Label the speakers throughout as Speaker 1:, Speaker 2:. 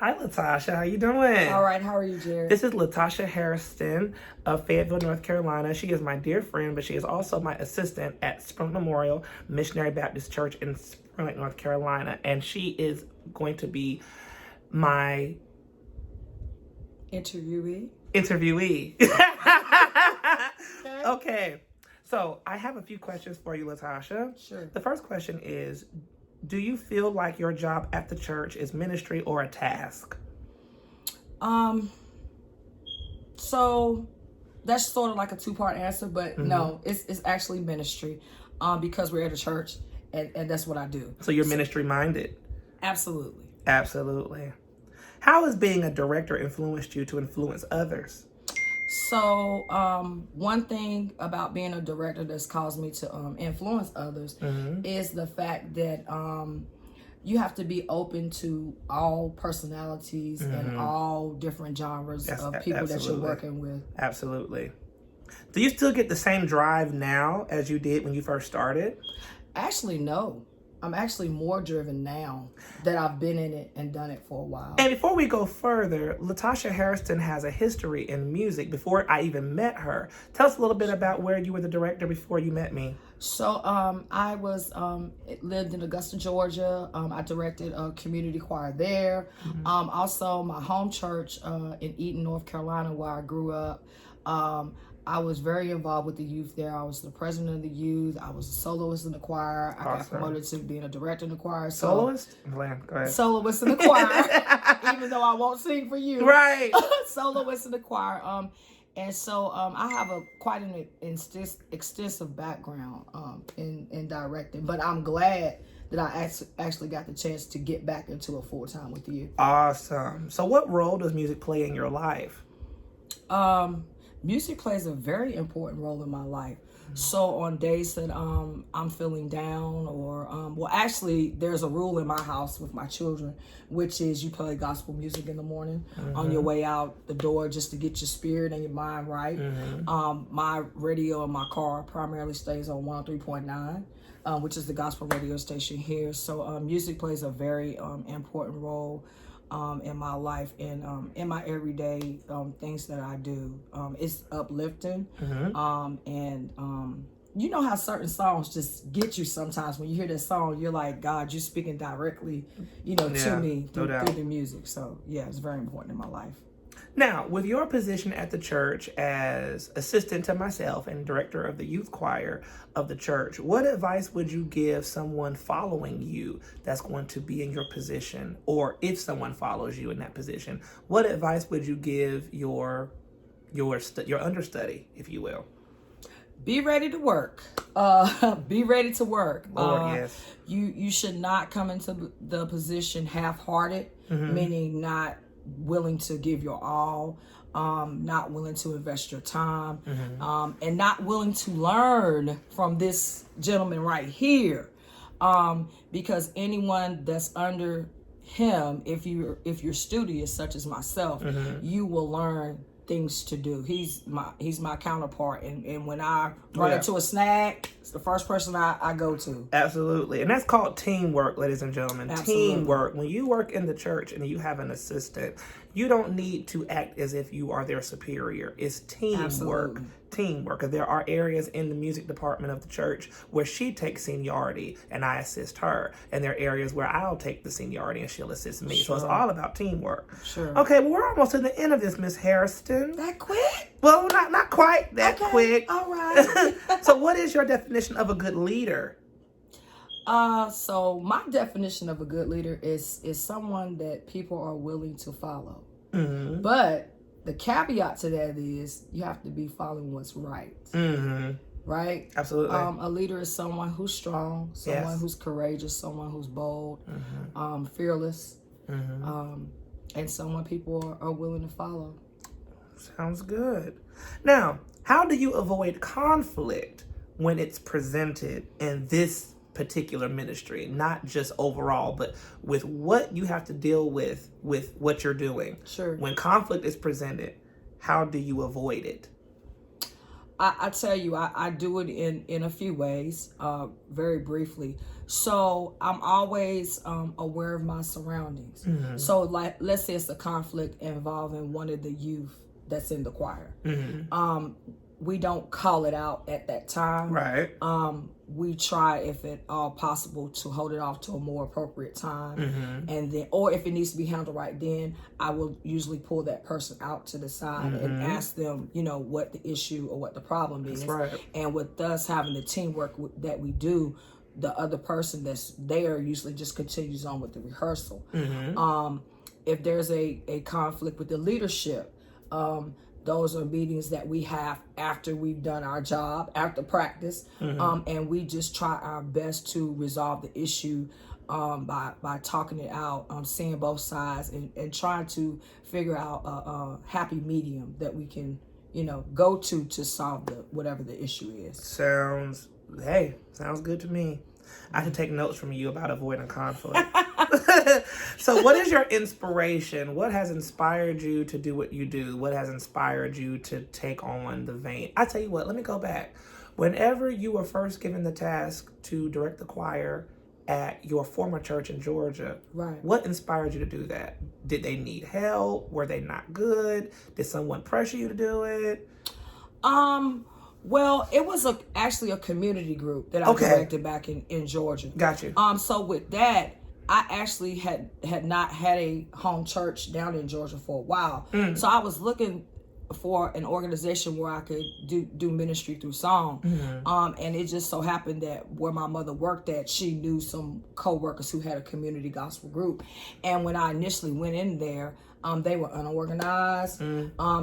Speaker 1: Hi, Latashia. How you doing?
Speaker 2: All right, how are you, Jared?
Speaker 1: This is Latashia Hairston of Fayetteville, North Carolina. She is my dear friend, but she is also my assistant at Spring Memorial Missionary Baptist Church in Spring Lake, North Carolina. And she is going to be my
Speaker 2: Interviewee.
Speaker 1: Okay. So I have a few questions for you, Latashia.
Speaker 2: Sure.
Speaker 1: The first question is, do you feel like your job at the church is ministry or a task?
Speaker 2: So that's sort of like a two-part answer, but no, it's actually ministry, because we're at a church and that's what I do.
Speaker 1: So you're ministry minded?
Speaker 2: Absolutely.
Speaker 1: Absolutely. How has being a director influenced you to influence others?
Speaker 2: So one thing about being a director that's caused me to influence others is the fact that you have to be open to all personalities and all different genres of people that you're working with.
Speaker 1: Absolutely. Do you still get the same drive now as you did when you first started?
Speaker 2: Actually, no. I'm actually more driven now that I've been in it and done it for a while.
Speaker 1: And before we go further, Latashia Hairston has a history in music before I even met her. Tell us a little bit about where you were the director before you met me.
Speaker 2: So I lived in Augusta, Georgia. I directed a community choir there. Also, my home church in Eaton, North Carolina, where I grew up. I was very involved with the youth there. I was the president of the youth. I was a soloist in the choir. I got promoted to being a director in the choir.
Speaker 1: Soloist? Go ahead.
Speaker 2: Soloist in the choir, even though I won't sing for you.
Speaker 1: Right.
Speaker 2: Soloist in the choir. And so I have quite an extensive background in directing. But I'm glad that I actually got the chance to get back into it full time with you.
Speaker 1: Awesome. So what role does music play in your life?
Speaker 2: Music plays a very important role in my life. So on days that I'm feeling down or actually there's a rule in my house with my children, which is you play gospel music in the morning on your way out the door just to get your spirit and your mind right. My radio in my car primarily stays on 103.9, which is the gospel radio station here. So music plays a very important role in my life and in my everyday things that I do. It's uplifting. And you know how certain songs just get you sometimes. When you hear that song, you're like, God, you're speaking directly, to me through the music. So yeah, it's very important in my life.
Speaker 1: Now, with your position at the church as assistant to myself and director of the youth choir of the church, what advice would you give someone following you that's going to be in your position? Or if someone follows you in that position, what advice would you give your understudy, if you will?
Speaker 2: Be ready to work. Be ready to work.
Speaker 1: Lord, yes.
Speaker 2: You should not come into the position half-hearted, meaning not willing to give your all, not willing to invest your time, and not willing to learn from this gentleman right here, because anyone that's under him, if you're studious such as myself, you will learn things to do. He's my counterpart, and when I run into a snag, it's the first person I go to.
Speaker 1: Absolutely. And that's called teamwork, ladies and gentlemen.
Speaker 2: Absolutely.
Speaker 1: Teamwork. When you work in the church and you have an assistant, you don't need to act as if you are their superior. It's teamwork.
Speaker 2: Absolutely.
Speaker 1: Teamwork. There are areas in the music department of the church where she takes seniority and I assist her. And there are areas where I'll take the seniority and she'll assist me. So it's all about teamwork.
Speaker 2: Sure.
Speaker 1: Okay, well, we're almost to the end of this, Miss Hairston.
Speaker 2: That quick?
Speaker 1: Well, not quite that quick.
Speaker 2: All right.
Speaker 1: So what is your definition of a good leader?
Speaker 2: So my definition of a good leader is someone that people are willing to follow. But the caveat to that is you have to be following what's right. Right?
Speaker 1: Absolutely.
Speaker 2: A leader is someone who's strong, someone who's courageous, someone who's bold, fearless, and someone people are willing to follow.
Speaker 1: Sounds good. Now, how do you avoid conflict when it's presented in this particular ministry? Not just overall, but with what you have to deal with what you're doing.
Speaker 2: Sure.
Speaker 1: When conflict is presented, how do you avoid it?
Speaker 2: I tell you, I do it in a few ways, very briefly. So I'm always aware of my surroundings. So like, let's say it's a conflict involving one of the youth that's in the choir. We don't call it out at that time.
Speaker 1: Right.
Speaker 2: We try, if at all possible, to hold it off to a more appropriate time. And then, or if it needs to be handled right then, I will usually pull that person out to the side and ask them, what the issue or what the problem is.
Speaker 1: That's right.
Speaker 2: And with us having the teamwork that we do, the other person that's there usually just continues on with the rehearsal. If there's a conflict with the leadership, those are meetings that we have after we've done our job, after practice, and we just try our best to resolve the issue by talking it out, seeing both sides, and trying to figure out a happy medium that we can, go to solve whatever the issue is.
Speaker 1: Sounds good to me. I should take notes from you about avoiding conflict. So what is your inspiration? What has inspired you to do what you do? What has inspired you to take on the vein? I tell you what, let me go back. Whenever you were first given the task to direct the choir at your former church in Georgia,
Speaker 2: right,
Speaker 1: what inspired you to do that? Did they need help? Were they not good? Did someone pressure you to do it?
Speaker 2: Well, it was actually a community group that I directed back in Georgia.
Speaker 1: Got you.
Speaker 2: So with that, I actually had not had a home church down in Georgia for a while. So I was looking for an organization where I could do ministry through song. And it just so happened that where my mother worked at, she knew some co-workers who had a community gospel group. And when I initially went in there, they were unorganized.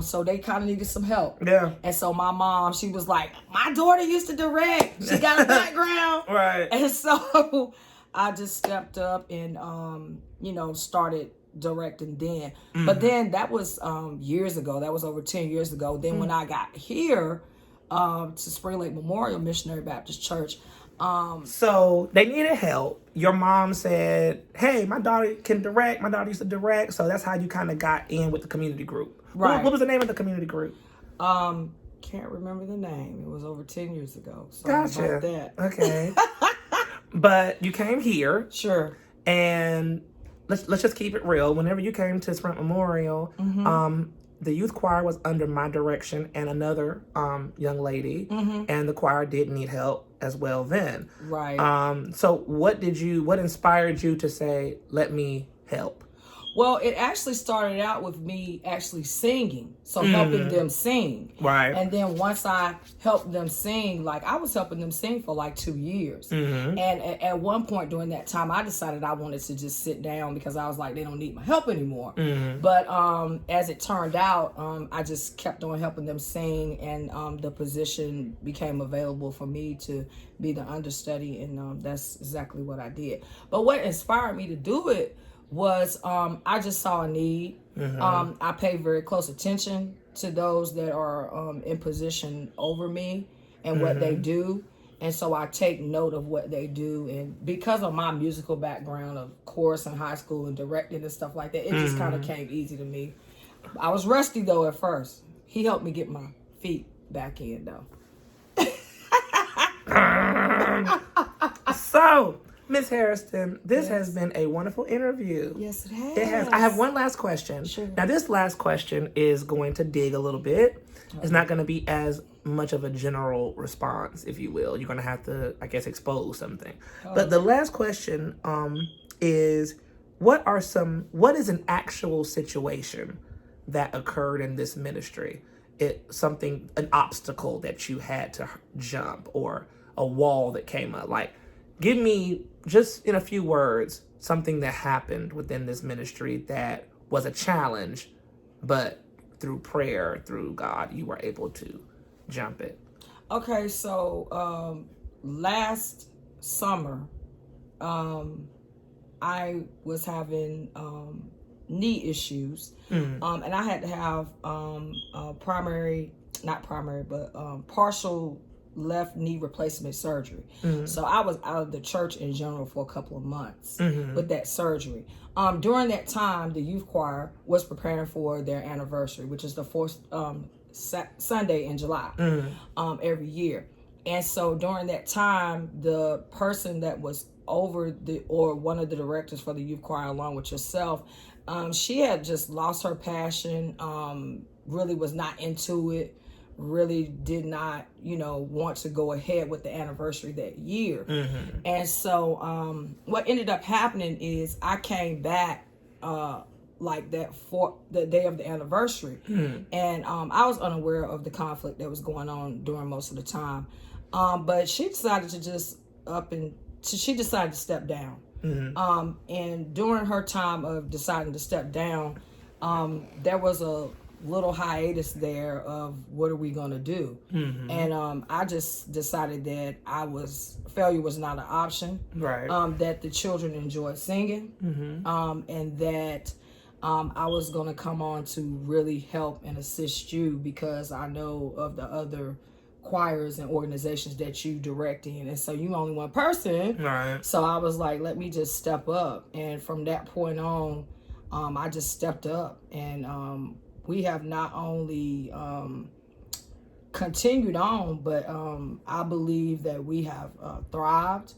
Speaker 2: So they kind of needed some help. Yeah. And so my mom, she was like, my daughter used to direct. She got a background. Right. And so I just stepped up and, started directing then. But then that was years ago. That was over 10 years ago. Then when I got here to Spring Lake Memorial Missionary Baptist Church,
Speaker 1: so they needed help. Your mom said, hey, my daughter can direct. My daughter used to direct. So that's how you kind of got in with the community group. Right. What was the name of the community group?
Speaker 2: Can't remember the name. It was over 10 years ago. So
Speaker 1: gotcha.
Speaker 2: About that.
Speaker 1: Okay. But you came here.
Speaker 2: Sure.
Speaker 1: And let's just keep it real. Whenever you came to Sprint Memorial, the youth choir was under my direction and another young lady, and the choir did need help as well then. Right. So what inspired you to say, let me help?
Speaker 2: Well, it actually started out with me actually singing, so helping them sing. Right. And then once I helped them sing, I was helping them sing for 2 years. And at one point during that time, I decided I wanted to just sit down because I was like, they don't need my help anymore. But as it turned out, I just kept on helping them sing, and the position became available for me to be the understudy, and that's exactly what I did. But what inspired me to do it was I just saw a need. I pay very close attention to those that are in position over me and what they do. And so I take note of what they do. And because of my musical background of chorus in high school and directing and stuff like that, it just kind of came easy to me. I was rusty though at first. He helped me get my feet back in though.
Speaker 1: So, Ms. Hairston, this has been a wonderful interview.
Speaker 2: Yes, it has.
Speaker 1: It has. I have one last question.
Speaker 2: Sure.
Speaker 1: Now, this last question is going to dig a little bit. It's not going to be as much of a general response, if you will. You're going to have to, I guess, expose something. But the last question is, what is an actual situation that occurred in this ministry? An obstacle that you had to jump, or a wall that came up. Give me, just in a few words, something that happened within this ministry that was a challenge, but through prayer, through God, you were able to jump it.
Speaker 2: Okay, so last summer, I was having knee issues, and I had to have partial left knee replacement surgery. So I was out of the church in general for a couple of months with that surgery. During that time, the youth choir was preparing for their anniversary, which is the fourth Sunday in July every year. And so during that time, the person that was over one of the directors for the youth choir, along with yourself, she had just lost her passion, really was not into it, really did not, want to go ahead with the anniversary that year. And so what ended up happening is I came back like that for the day of the anniversary. And I was unaware of the conflict that was going on during most of the time. But she decided to she decided to step down. And during her time of deciding to step down, there was a little hiatus there of what are we going to do? And I just decided that failure was not an option.
Speaker 1: Right.
Speaker 2: That the children enjoyed singing. And that I was going to come on to really help and assist you, because I know of the other choirs and organizations that you direct in, and so you only one person,
Speaker 1: right?
Speaker 2: So I was like, let me just step up. And from that point on, I just stepped up, and we have not only continued on, but I believe that we have thrived.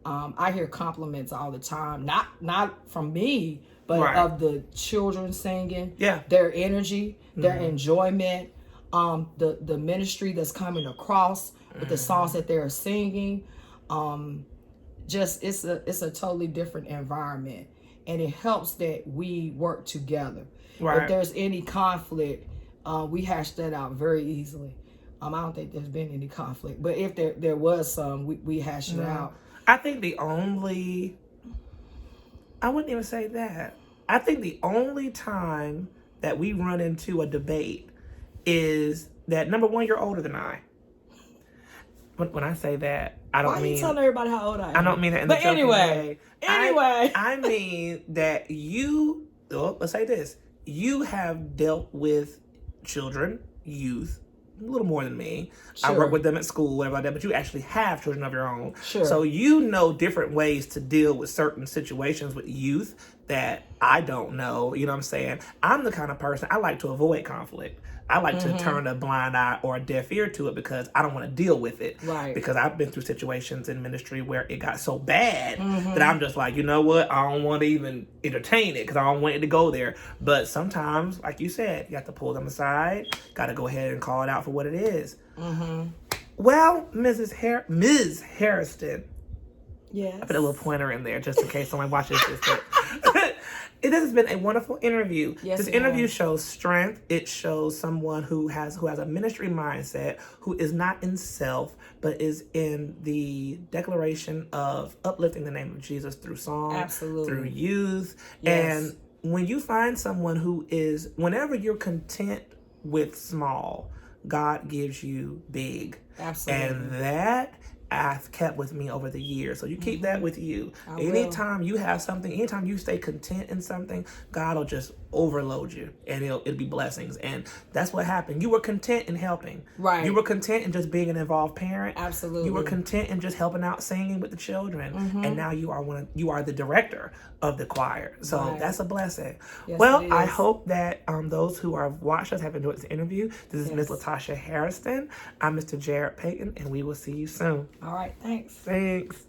Speaker 2: I hear compliments all the time, not from me, but
Speaker 1: right.
Speaker 2: of the children singing, their energy, their enjoyment, the ministry that's coming across with the songs that they're singing. Just it's a totally different environment, and it helps that we work together. Right. If there's any conflict, we hash that out very easily. I don't think there's been any conflict, but if there was some, we hash it out.
Speaker 1: I think I wouldn't even say that. I think the only time that we run into a debate is that, number one, you're older than I. When I say that, I don't mean...
Speaker 2: Why are you telling everybody how old I am?
Speaker 1: I don't mean that in the joking way.
Speaker 2: Anyway.
Speaker 1: I mean that let's say this. You have dealt with children, youth, a little more than me. Sure. I work with them at school, whatever like that, but you actually have children of your own.
Speaker 2: Sure.
Speaker 1: So you know different ways to deal with certain situations with youth that I don't know. You know what I'm saying? I'm the kind of person, I like to avoid conflict. I like to turn a blind eye or a deaf ear to it because I don't want to deal with it.
Speaker 2: Right.
Speaker 1: Because I've been through situations in ministry where it got so bad that I'm just like, you know what? I don't want to even entertain it because I don't want it to go there. But sometimes, like you said, you have to pull them aside. Got to go ahead and call it out for what it is. Well, Ms. Hairston.
Speaker 2: Yes.
Speaker 1: I put a little pointer in there just in case someone watches this. This has been a wonderful interview.
Speaker 2: Yes,
Speaker 1: this interview shows strength. It shows someone who has a ministry mindset, who is not in self, but is in the declaration of uplifting the name of Jesus through song,
Speaker 2: absolutely, through
Speaker 1: youth.
Speaker 2: Yes.
Speaker 1: And when you find someone who is, whenever you're content with small, God gives you big.
Speaker 2: Absolutely.
Speaker 1: And that I've kept with me over the years. So you keep that with you. Anytime you have something, anytime you stay content in something, God will just overload you, and it'll be blessings. And that's what happened. You were content in helping.
Speaker 2: Right.
Speaker 1: You were content in just being an involved parent.
Speaker 2: Absolutely.
Speaker 1: You were content in just helping out singing with the children. And now you are the director of the choir. So that's a blessing.
Speaker 2: Yes,
Speaker 1: well, I hope that those who have watched us have enjoyed this interview. This is Miss Latashia Hairston. I'm Mr. Jared Payton, and we will see you soon.
Speaker 2: All right. Thanks.
Speaker 1: Thanks.